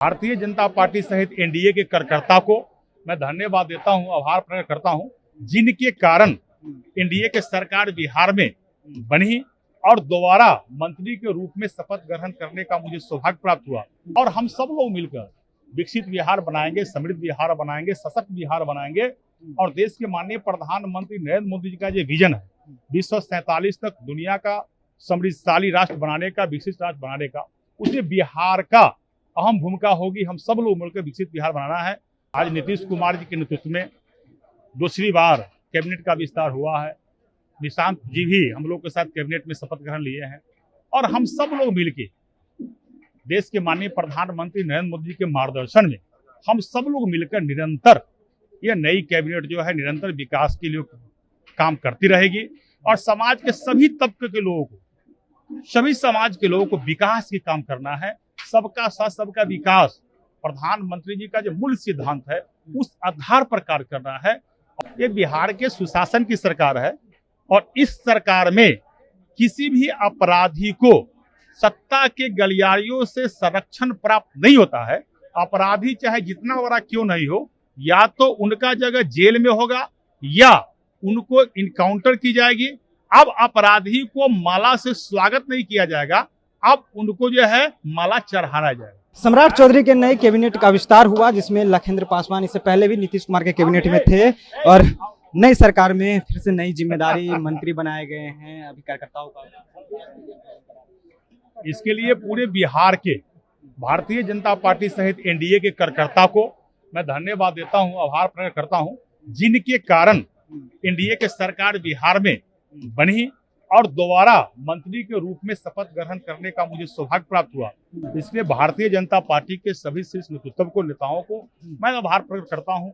Bharatiya Janata party सहित NDA के कार्यकर्ता को मैं धन्यवाद देता हूं, आभार प्रकट करता हूं, जिनके कारण एनडीए के सरकार बिहार में बनी और दोबारा मंत्री के रूप में शपथ ग्रहण करने का मुझे सौभाग्य प्राप्त हुआ। और हम सब लोग मिलकर विकसित बिहार बनाएंगे, समृद्ध बिहार बनाएंगे, सशक्त बिहार बनाएंगे और देश के माननीय प्रधानमंत्री नरेंद्र मोदी जी का जो विजन है 2047 तक दुनिया का समृद्धशाली राष्ट्र बनाने का, विकसित राष्ट्र बनाने का, उसमें बिहार का अहम भूमिका होगी। हम सब लोग मिलकर विकसित बिहार बनाना है। आज नीतीश कुमार जी के नेतृत्व में दूसरी बार कैबिनेट का विस्तार हुआ है। निशांत जी भी हम लोग के साथ कैबिनेट में शपथ ग्रहण लिए हैं और हम सब लोग मिलकर देश के माननीय प्रधानमंत्री नरेंद्र मोदी जी के मार्गदर्शन में हम सब लोग मिलकर निरंतर यह नई कैबिनेट जो है निरंतर विकास के लिए काम करती रहेगी और समाज के सभी तबके के लोगों को, सभी समाज के लोगों को विकास की काम करना है। सबका साथ सबका विकास प्रधानमंत्री जी का जो मूल सिद्धांत है उस आधार पर कार्य करना है। ये बिहार के सुशासन की सरकार है और इस सरकार में किसी भी अपराधी को सत्ता के गलियारियों से संरक्षण प्राप्त नहीं होता है। अपराधी चाहे जितना बड़ा क्यों नहीं हो, या तो उनका जगह जेल में होगा या उनको इनकाउंटर की जाएगी। अब अपराधी को माला से स्वागत नहीं किया जाएगा, अब उनको जो है माला चढ़ाया जाएगा। सम्राट चौधरी के नए कैबिनेट का विस्तार हुआ, जिसमें लखिंद्र पासवान इससे पहले भी नीतीश कुमार के कैबिनेट में थे और नई सरकार में फिर से नई जिम्मेदारी मंत्री बनाए गए हैं अभी कार्यकर्ताओं का। इसके लिए पूरे बिहार के भारतीय जनता पार्टी सहित एनडीए के कार्यकर्ता को मैं धन्यवाद देता हूं, आभार प्रकट करता हूं, जिनके कारण एनडीए के सरकार बिहार में बनी और दोबारा मंत्री के रूप में शपथ ग्रहण करने का मुझे सौभाग्य प्राप्त हुआ। इसलिए भारतीय जनता पार्टी के सभी शीर्ष नेतृत्व को, नेताओं को मैं आभार प्रकट करता हूं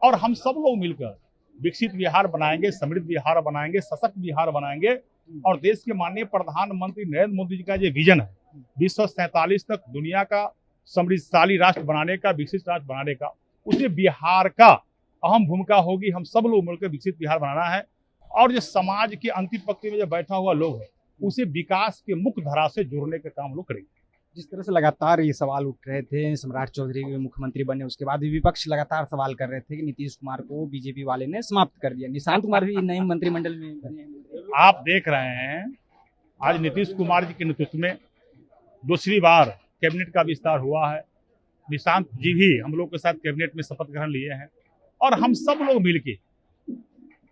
और हम सब लोग मिलकर विकसित बिहार बनाएंगे, समृद्ध बिहार बनाएंगे, सशक्त बिहार बनाएंगे और देश के माननीय प्रधानमंत्री नरेंद्र मोदी जी का जो विजन है 2047 तक दुनिया का समृद्धशाली राष्ट्र बनाने का, विकसित राष्ट्र बनाने का, उसमें बिहार का अहम भूमिका होगी। हम सब लोग मिलकर विकसित बिहार बनाना है और जो समाज के अंतिम पंक्ति में जो बैठा हुआ लोग है उसे विकास के मुख्य धारा से जोड़ने का काम लोग करेंगे। जिस तरह से लगातार ये सवाल उठ रहे थे, सम्राट चौधरी मुख्यमंत्री बने उसके बाद भी विपक्ष लगातार सवाल कर रहे थे कि नीतीश कुमार को बीजेपी वाले ने समाप्त कर दिया। निशांत कुमार भी नए मंत्रिमंडल में बने। आप देख रहे हैं आज नीतीश कुमार जी के नेतृत्व में दूसरी बार कैबिनेट का विस्तार हुआ है। निशांत जी भी हम लोग के साथ कैबिनेट में शपथ ग्रहण लिए हैं और हम सब लोग मिलकर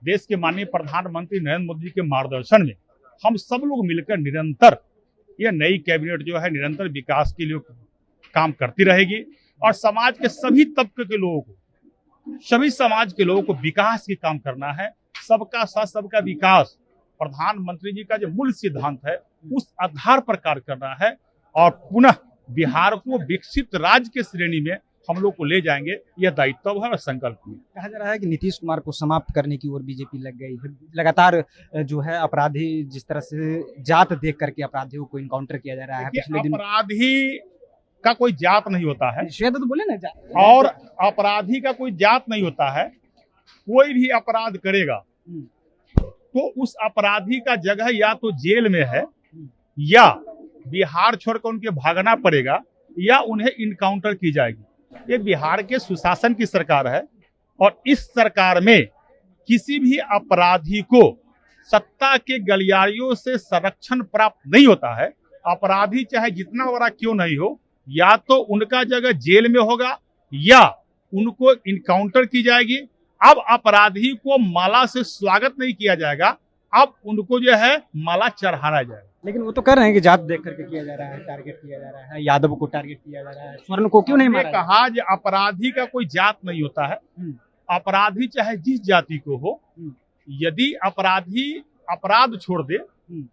देश के माननीय प्रधानमंत्री नरेंद्र मोदी जी के मार्गदर्शन में हम सब लोग मिलकर निरंतर यह नई कैबिनेट जो है निरंतर विकास के लिए काम करती रहेगी और समाज के सभी तबके के लोगों को, सभी समाज के लोगों को विकास की काम करना है। सबका साथ सबका विकास प्रधानमंत्री जी का जो मूल सिद्धांत है उस आधार पर कार्य करना है और पुनः बिहार को विकसित राज्य के श्रेणी में हम लोग को ले जाएंगे। यह दायित्व है और संकल्प है। कहा जा रहा है कि नीतीश कुमार को समाप्त करने की ओर बीजेपी लग गई है। लगातार जो है अपराधी, जिस तरह से जात देख करके अपराधियों को इनकाउंटर किया जा रहा है। पिछले दिन अपराधी का कोई जात नहीं होता है, श्वेत तो बोले ना, और अपराधी का कोई जात नहीं होता है। कोई भी अपराध करेगा तो उस अपराधी का जगह या तो जेल में है या बिहार छोड़कर उनके भागना पड़ेगा या उन्हें इनकाउंटर की जाएगी। ये बिहार के सुशासन की सरकार है और इस सरकार में किसी भी अपराधी को सत्ता के गलियारियों से संरक्षण प्राप्त नहीं होता है। अपराधी चाहे जितना बड़ा क्यों नहीं हो, या तो उनका जगह जेल में होगा या उनको इनकाउंटर की जाएगी। अब अपराधी को माला से स्वागत नहीं किया जाएगा, अब उनको जो है माला चढ़ाया जाएगा। लेकिन वो तो कर रहे हैं कि जात देख करके किया जा रहा है, टारगेट किया जा रहा है, यादव को टारगेट किया जा रहा है, स्वर्ण को क्यों नहीं मारा? कहा जो अपराधी का कोई जात नहीं होता है। अपराधी चाहे जिस जाति को हो, यदि अपराधी अपराध छोड़ दे,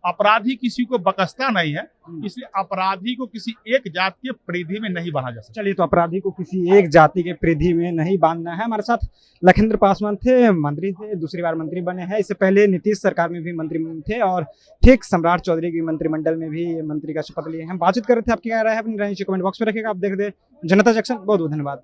अपराधी किसी को बकसता नहीं है, इसलिए अपराधी को किसी एक जात के परिधि में नहीं बांधा जा सकता। चलिए, तो अपराधी को किसी एक जाति के परिधि में नहीं बांधना है। हमारे साथ लखिंद्र पासवान थे, मंत्री थे, दूसरी बार मंत्री बने हैं। इससे पहले नीतीश सरकार में भी मंत्री थे और ठीक सम्राट चौधरी की मंत्रिमंडल में भी मंत्री का शपथ लिए हैं। बातचीत कर रहे थे। आपकी क्या राय है अपनी राय नीचे कमेंट बॉक्स में रखिएगा। आप देख दे जनता जंक्शन। बहुत बहुत धन्यवाद।